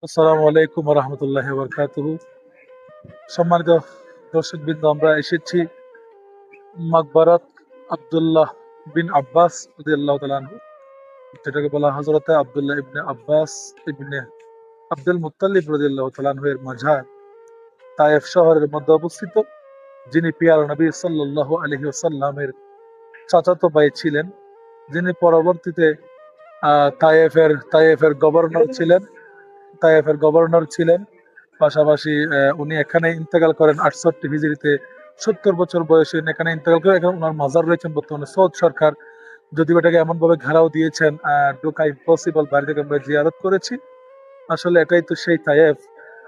আসসালামু আলাইকুম রহমতুল্লাহ বরকাতুহু। সম্মানিত দর্শকবৃন্দ, আমরা এসেছি মাকবারাত আব্দুল্লাহ বিন আব্বাস রাদিয়াল্লাহু তাআলা আনহু, যেটাকে বলা হযরতে আব্দুল্লাহ ইবনে আব্বাস ইবনে আব্দুল মুত্তালিব রাদিয়াল্লাহু তাআলা আনহু এর মাজার তায়েফ শহরের মধ্যে অবস্থিত। যিনি পিয়ার নবী সাল্লাল্লাহু আলাইহি ওয়াসাল্লামের চাচাতো ভাই ছিলেন, যিনি পরবর্তীতে তায়েফের গভর্নর ছিলেন। পাশাপাশি উনি এখানে ইন্তেকাল করেন ৬৮ হিজরিতে। ৭০ বছর বয়সে উনি এখানে ইন্তেকাল করেন। এখন ওনার মাজার রয়েছেন বর্তমানে সৌদ সরকার, যদিও এটাকে এমন ভাবে ঘেরাও দিয়েছেন, ঢোকা ইম্পসিবল। বাইরে থেকে আমরা জিয়ারত করেছি। আসলে এটাই তো সেই তায়েফ,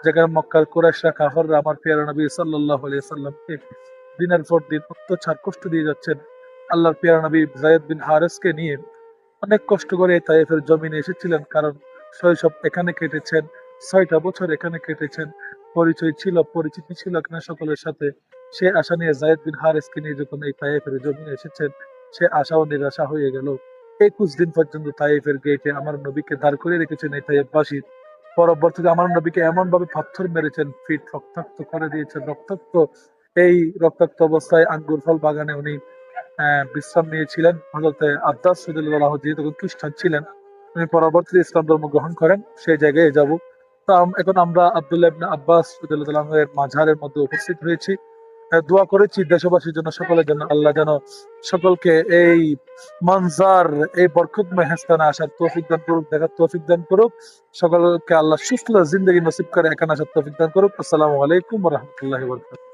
যেখানে মক্কার কুরাইশরা কাফাররা আমার প্রিয় নবী সাল্লাল্লাহু আলাইহি সাল্লামকে দিনের পর দিন অত্যাচার কষ্ট দিয়ে যাচ্ছেন। আল্লাহর প্রিয় নবী যায়েদ বিন হারেসকে নিয়ে অনেক কষ্ট করে এই তায়েফের জমিনে এসেছিলেন, কারণ শৈশব এখানে কেটেছেন, ৬টা বছর এখানে কেটেছেন। পরিচিতি ছিল এখানে সকলের সাথে। সে আশা নিয়ে যায়েদ বিন হারেসকে নিয়ে যখন এই তায়েফের জমিনে এসেছেন, সে আশাও নিরাশা হয়ে গেল। ২১ দিন পর্যন্ত তায়েফের গেটে আমার নবীকে দাঁড় করিয়ে রেখেছেন এই তায়েফবাসী। পরবর্তীতে আমার নবীকে এমন ভাবে পাথর মেরেছেন, ফিট রক্তাক্ত করে দিয়েছেন। এই রক্তাক্ত অবস্থায় আঙ্গুর ফল বাগানে উনি বিশ্রাম নিয়েছিলেন। হযরতে আব্বাস রাদিয়াল্লাহু আনহু তখন খ্রিস্টান ছিলেন, উনি পরবর্তীতে ইসলাম ধর্ম গ্রহণ করেন। সেই জায়গায় যাব। তো এখন আমরা আব্দুল্লাহ ইবনে আব্বাস রাদিয়াল্লাহু আনহু এর মাজারের মধ্যে উপস্থিত হয়েছি। দোয়া করেছি দেশবাসীর জন্য, সকলের জন্য, আল্লাহ যেন সকলকে এই মনজার, এই বরকতময় স্থানে আসার তৌফিক দান করুক, দেখার তৌফিক দান করুক। সকলকে আল্লাহ সুস্থ জিন্দগি নসিব করে এখানে আসার তৌফিক দান করুক। আসসালামু আলাইকুম ওয়া রাহমাতুল্লাহি ওয়া বারাকাতুহু।